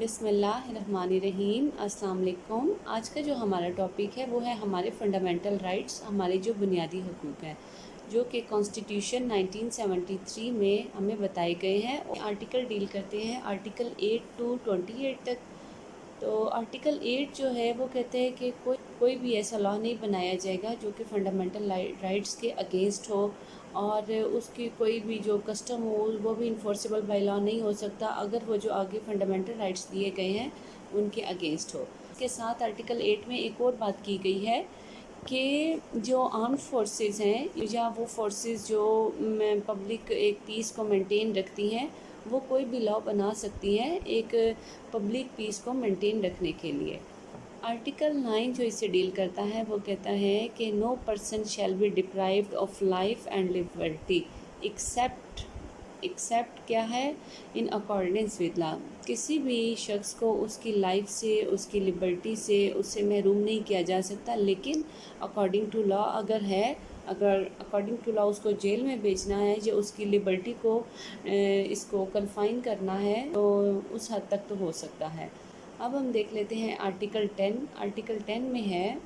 बिस्मिल्लाहिर्रहमानिर्रहीम। अस्सलाम वालेकुम। आज का जो हमारा टॉपिक है वो है हमारे फंडामेंटल राइट्स, हमारे जो बुनियादी हकूक़ हैं जो कि कॉन्स्टिट्यूशन 1973 में हमें बताए गए हैं। आर्टिकल डील करते हैं आर्टिकल 8 टू 28 तक। तो आर्टिकल 8 जो है वो कहते हैं कि कोई भी ऐसा लॉ नहीं बनाया जाएगा जो कि फंडामेंटल राइट्स के अगेंस्ट हो, और उसकी कोई भी जो कस्टम हो वो भी इन्फोर्सेबल बाय लॉ नहीं हो सकता अगर वो जो आगे फंडामेंटल राइट्स दिए गए हैं उनके अगेंस्ट हो। इसके साथ आर्टिकल 8 में एक और बात की गई है कि जो आर्म्ड फोर्सेस हैं या वो फोर्सेस जो पब्लिक एक पीस को मेंटेन रखती हैं, वो कोई भी लॉ बना सकती हैं एक पब्लिक पीस को मेंटेन रखने के लिए। आर्टिकल 9 जो इसे डील करता है वो कहता है कि no person shall be deprived of life and liberty except क्या है, इन अकॉर्डेंस विद लॉ। किसी भी शख्स को उसकी लाइफ से, उसकी लिबर्टी से उससे महरूम नहीं किया जा सकता, लेकिन अकॉर्डिंग टू लॉ अगर अकॉर्डिंग टू लॉ उसको जेल में भेजना है या उसकी लिबर्टी को इसको कन्फाइन करना है तो उस हद तक तो हो सकता है। अब हम देख लेते हैं आर्टिकल 10। आर्टिकल 10 में है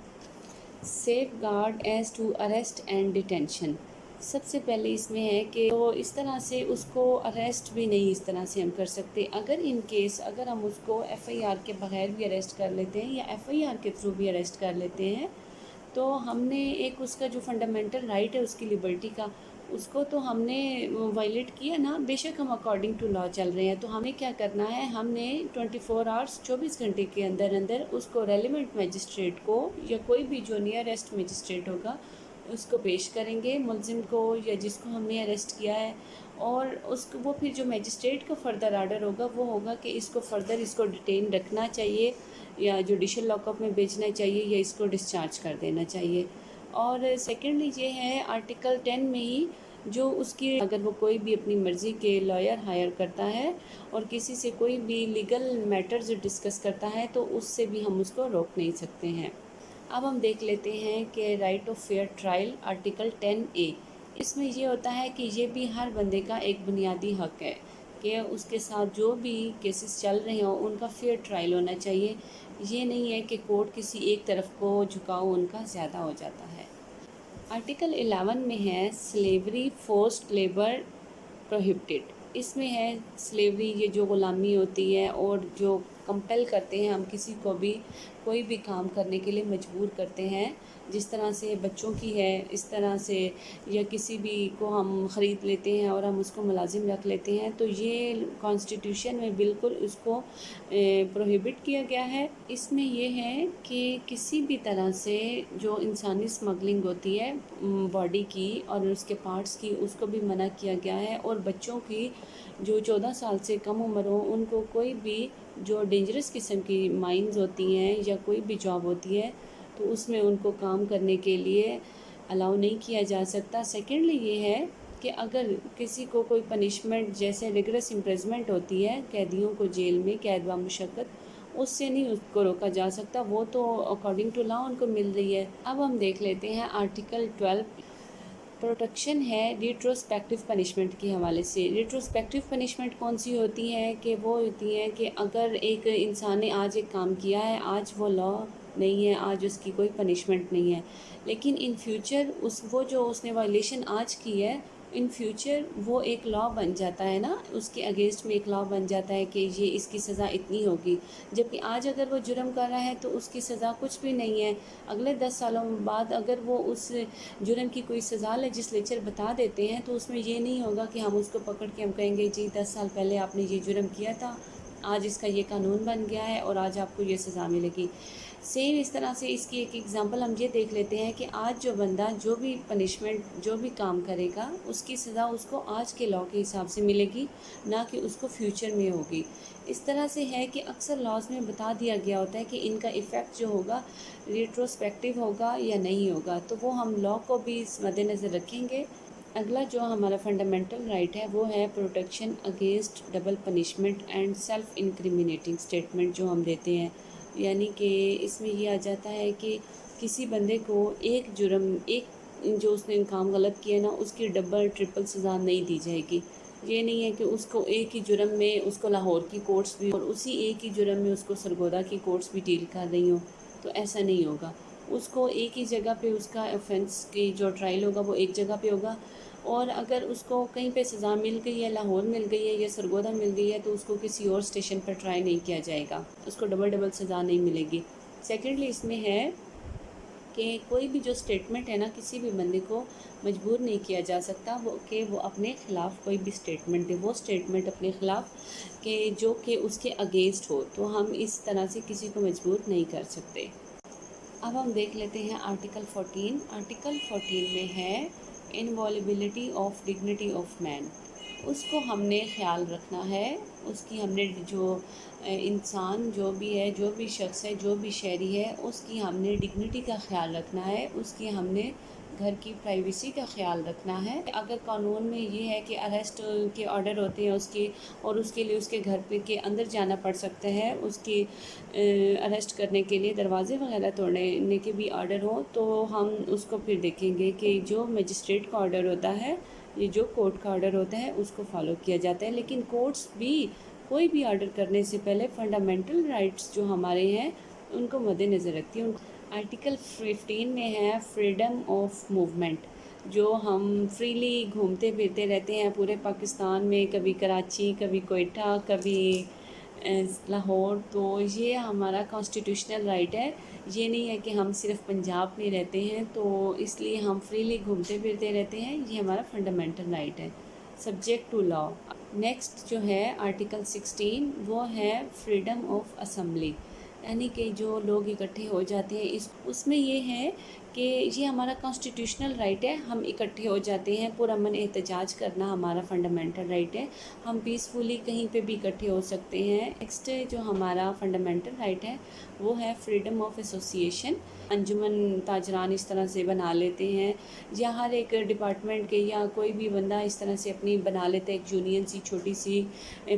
safeguard as to arrest and detention. सबसे पहले इसमें है कि तो इस तरह से उसको अरेस्ट भी नहीं इस तरह से हम कर सकते। अगर इन केस अगर हम उसको एफआईआर के बगैर भी अरेस्ट कर लेते हैं या एफआईआर के थ्रू भी अरेस्ट कर लेते हैं, तो हमने एक उसका जो फंडामेंटल राइट है उसकी लिबर्टी का, उसको तो हमने वायलेट किया ना। बेशक हम अकॉर्डिंग टू लॉ चल रहे हैं, तो हमें क्या करना है, हमने 24 आवर्स 24 घंटे के अंदर अंदर उसको रेलिवेंट मजिस्ट्रेट को या कोई भी जो नियरेस्ट मजिस्ट्रेट होगा उसको पेश करेंगे, मुलजिम को या जिसको हमने अरेस्ट किया है। और उसको वो फिर जो मजिस्ट्रेट का फ़र्दर आर्डर होगा वो होगा कि इसको फ़र्दर इसको डिटेन रखना चाहिए या जुडिशल लॉकअप में भेजना चाहिए या इसको डिस्चार्ज कर देना चाहिए। और सेकेंडली ये है आर्टिकल 10 में ही जो उसकी अगर वो कोई भी अपनी मर्ज़ी के लॉयर हायर करता है और किसी से कोई भी लीगल मैटर्स डिस्कस करता है तो उससे भी हम उसको रोक नहीं सकते हैं। अब हम देख लेते हैं कि right of fair trial article 10A। इसमें ये होता है कि ये भी हर बंदे का एक बुनियादी हक़ है कि उसके साथ जो भी केसेस चल रहे हों उनका फेयर ट्रायल होना चाहिए। ये नहीं है कि कोर्ट किसी एक तरफ को झुकाव उनका ज़्यादा हो जाता है। आर्टिकल 11 में है स्लेवरी फोर्स्ड लेबर प्रोहिबिटेड। इसमें है स्लेवरी, ये जो ग़ुलामी होती है और जो कंपेल करते हैं, हम किसी को भी कोई भी काम करने के लिए मजबूर करते हैं, जिस तरह से बच्चों की है इस तरह से, या किसी भी को हम ख़रीद लेते हैं और हम उसको मुलाजिम रख लेते हैं, तो ये कॉन्स्टिट्यूशन में बिल्कुल उसको प्रोहिबिट किया गया है। इसमें ये है कि किसी भी तरह से जो इंसानी स्मगलिंग होती है बॉडी की और उसके पार्ट्स की, उसको भी मना किया गया है। और बच्चों की जो 14 साल से कम उम्र हो उनको कोई भी जो डेंजरस किस्म की माइंस होती हैं या कोई भी जॉब होती है तो उसमें उनको काम करने के लिए अलाउ नहीं किया जा सकता। सेकेंडली ये है कि अगर किसी को कोई पनिशमेंट जैसे रिगरस इम्प्रिजमेंट होती है कैदियों को जेल में कैद व मुशक्क़त, उससे नहीं उसको रोका जा सकता, वो तो अकॉर्डिंग टू लॉ उनको मिल रही है। अब हम देख लेते हैं आर्टिकल 12 प्रोटेक्शन है रिट्रोस्पेक्टिव पनिशमेंट के हवाले से। रिट्रोस्पेक्टिव पनिशमेंट कौन सी होती है कि वो होती है कि अगर एक इंसान ने आज एक काम किया है, आज वो लॉ नहीं है, आज उसकी कोई पनिशमेंट नहीं है, लेकिन इन फ्यूचर वो जो उसने वायलेशन आज की है, इन फ्यूचर वो एक लॉ बन जाता है ना, उसके अगेंस्ट में एक लॉ बन जाता है कि ये इसकी सज़ा इतनी होगी। जबकि आज अगर वो जुर्म कर रहा है तो उसकी सज़ा कुछ भी नहीं है। अगले 10 सालों बाद अगर वो उस जुर्म की कोई सज़ा लेजिस्लेचर बता देते हैं तो उसमें ये नहीं होगा कि हम उसको पकड़ के हम कहेंगे जी 10 साल पहले आपने ये जुर्म किया था, आज इसका ये कानून बन गया है और आज आपको ये सज़ा मिलेगी। सेम इस तरह से इसकी एक एग्ज़ाम्पल हम ये देख लेते हैं कि आज जो बंदा जो भी पनिशमेंट जो भी काम करेगा उसकी सज़ा उसको आज के लॉ के हिसाब से मिलेगी, ना कि उसको फ्यूचर में होगी। इस तरह से है कि अक्सर लॉज में बता दिया गया होता है कि इनका इफ़ेक्ट जो होगा रिट्रोस्पेक्टिव होगा या नहीं होगा, तो वो हम लॉ को भी इस मद्देनज़र रखेंगे। अगला जो हमारा फंडामेंटल राइट है वो है protection against double punishment and self incriminating statement जो हम देते हैं। यानी कि इसमें ये आ जाता है कि किसी बंदे को एक जुर्म, एक जो उसने काम गलत किया ना, उसकी डबल ट्रिपल सज़ा नहीं दी जाएगी। یہ نہیں ہے کہ اس کو ایک ہی جرم میں اس کو لاہور کی کورٹس بھی اور اسی ایک ہی جرم میں اس کو سرگودا کی کورٹس بھی ڈیل کر رہی ہوں، تو ایسا نہیں ہوگا۔ اس کو ایک ہی جگہ پہ اس کا آفینس کی جو ٹرائل ہوگا وہ ایک جگہ پہ ہوگا، اور اگر اس کو کہیں پہ سزا مل گئی ہے، لاہور مل گئی ہے یا سرگودا مل گئی ہے، تو اس کو کسی اور اسٹیشن پر ٹرائی نہیں کیا جائے گا، اس کو ڈبل سزا نہیں ملے گی۔ سیکنڈلی اس میں ہے کہ کوئی بھی جو اسٹیٹمنٹ ہے نا، کسی بھی بندے کو مجبور نہیں کیا جا سکتا وہ اپنے خلاف کوئی بھی اسٹیٹمنٹ دے، وہ اسٹیٹمنٹ اپنے خلاف کہ جو کہ اس کے اگینسٹ ہو، تو ہم اس طرح سے کسی کو مجبور نہیں کر سکتے۔ اب ہم دیکھ لیتے ہیں آرٹیکل 14۔ آرٹیکل 14 میں ہے انوالبلٹی آف ڈگنیٹی آف مین۔ اس کو ہم نے خیال رکھنا ہے، اس کی ہم نے جو انسان جو بھی ہے، جو بھی شخص ہے، جو بھی شہری ہے، اس کی ہم نے ڈگنیٹی کا خیال رکھنا ہے، اس کی ہم نے گھر کی پرائیویسی کا خیال رکھنا ہے۔ اگر قانون میں یہ ہے کہ اریسٹ کے آرڈر ہوتے ہیں اس کے، اور اس کے لیے اس کے گھر پہ کے اندر جانا پڑ سکتا ہے، اس کی اریسٹ کرنے کے لیے دروازے وغیرہ توڑنے کے بھی آرڈر ہوں، تو ہم اس کو پھر دیکھیں گے کہ جو مجسٹریٹ کا آرڈر ہوتا ہے، یہ جو کورٹ کا آرڈر ہوتا ہے اس کو فالو کیا جاتا ہے۔ لیکن کورٹس بھی کوئی بھی آرڈر کرنے سے پہلے فنڈامنٹل رائٹس جو ہمارے ہیں ان کو مد نظر رکھتی ہیں۔ آرٹیکل 15 میں ہے فریڈم آف موومنٹ، جو ہم فریلی گھومتے پھرتے رہتے ہیں پورے پاکستان میں، کبھی کراچی، کبھی کوئٹہ، کبھی لاہور، تو یہ ہمارا کانسٹیٹیوشنل رائٹ ہے۔ یہ نہیں ہے کہ ہم صرف پنجاب میں رہتے ہیں تو اس لیے ہم فریلی گھومتے پھرتے رہتے ہیں، یہ ہمارا فنڈامنٹل رائٹ ہے، سبجیکٹ ٹو لا۔ نیکسٹ جو ہے آرٹیکل 16، وہ ہے فریڈم آف اسمبلی، یعنی کہ جو لوگ اکٹھے ہو جاتے ہیں، اس میں یہ ہے کہ یہ ہمارا کانسٹیٹیوشنل رائٹ ہے، ہم اکٹھے ہو جاتے ہیں، پرامن احتجاج کرنا ہمارا فنڈامنٹل رائٹ ہے، ہم پیسفلی کہیں پہ بھی اکٹھے ہو سکتے ہیں۔ نیکسٹ جو ہمارا فنڈامنٹل رائٹ ہے وہ ہے فریڈم آف ایسوسیشن۔ انجمن تاجران اس طرح سے بنا لیتے ہیں، یا ہر ایک ڈپارٹمنٹ کے یا کوئی بھی بندہ اس طرح سے اپنی بنا لیتا ہے، ایک یونین سی چھوٹی سی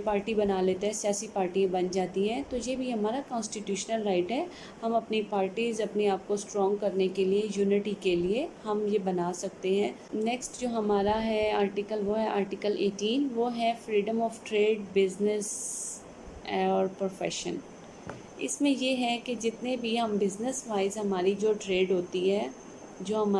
پارٹی بنا لیتا ہے، سیاسی پارٹیاں بن جاتی ہیں، تو یہ بھی ہمارا کانسٹیٹیوشنل رائٹ ہے۔ ہم اپنی پارٹیز اپنے آپ کو اسٹرانگ کرنے کے لیے، یونٹی کے لیے ہم یہ بنا سکتے ہیں۔ نیکسٹ جو ہمارا ہے آرٹیکل، وہ ہے آرٹیکل 18، وہ ہے فریڈم آف ٹریڈ، بزنس اور پروفیشن۔ اس میں یہ ہے کہ جتنے بھی ہم بزنس وائز ہماری جو ٹریڈ ہوتی ہے، جو ہم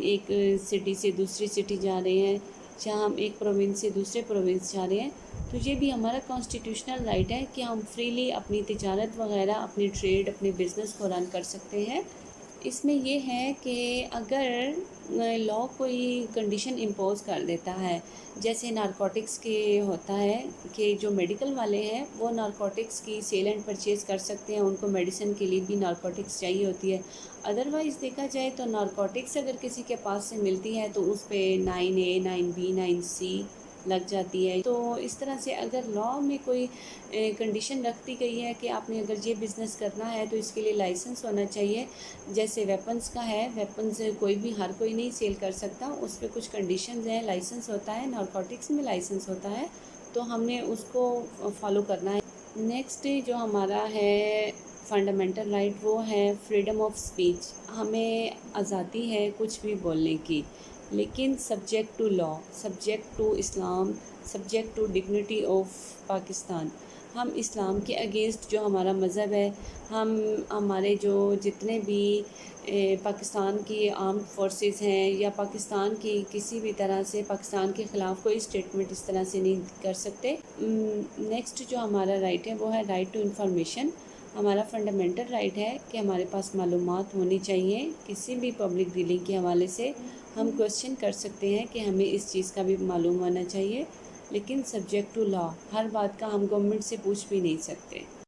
ایک سٹی سے دوسری سٹی جا رہے ہیں، یا ہم ایک پروونس سے دوسرے پروونس جا رہے ہیں، تو یہ بھی ہمارا کانسٹیٹیوشنل رائٹ ہے کہ ہم فریلی اپنی تجارت وغیرہ، اپنی ٹریڈ، اپنے بزنس کو رن کر سکتے ہیں۔ اس میں یہ ہے کہ اگر لا کوئی کنڈیشن امپوز کر دیتا ہے، جیسے نارکوٹکس کے ہوتا ہے کہ جو میڈیکل والے ہیں وہ نارکوٹکس کی سیل اینڈ پرچیز کر سکتے ہیں، ان کو میڈیسن کے لیے بھی نارکوٹکس چاہیے ہوتی ہے۔ ادروائز دیکھا جائے تو نارکوٹکس اگر کسی کے پاس سے ملتی ہے تو اس پہ 9A 9B 9C لگ جاتی ہے۔ تو اس طرح سے اگر لا میں کوئی کنڈیشن رکھ دی گئی ہے کہ آپ نے اگر یہ بزنس کرنا ہے تو اس کے لیے لائسنس ہونا چاہیے، جیسے ویپنز کا ہے، ویپنز کوئی بھی ہر کوئی نہیں سیل کر سکتا، اس پہ کچھ کنڈیشنز ہیں، لائسنس ہوتا ہے، نارکوٹکس میں لائسنس ہوتا ہے، تو ہم نے اس کو فالو کرنا ہے۔ نیکسٹ جو ہمارا ہے فنڈامنٹل رائٹ، وہ ہے فریڈم آف اسپیچ، ہمیں آزادی ہے کچھ بھی بولنے کی، لیکن subject to law, subject to Islam, subject to dignity of Pakistan. ہم اسلام کے اگینسٹ جو ہمارا مذہب ہے، ہمارے جو جتنے بھی پاکستان کی آرمڈ فورسز ہیں، یا پاکستان کی کسی بھی طرح سے پاکستان کے خلاف کوئی اسٹیٹمنٹ اس طرح سے نہیں کر سکتے۔ نیکسٹ جو ہمارا رائٹ ہے وہ ہے رائٹ ٹو انفارمیشن، ہمارا فنڈامنٹل رائٹ ہے کہ ہمارے پاس معلومات ہونی چاہیے، کسی بھی پبلک ڈیلنگ کے حوالے سے ہم کوشچن کر سکتے ہیں کہ ہمیں اس چیز کا بھی معلوم ہونا چاہیے، لیکن سبجیکٹ ٹو لا، ہر بات کا ہم گورنمنٹ سے پوچھ بھی نہیں سکتے۔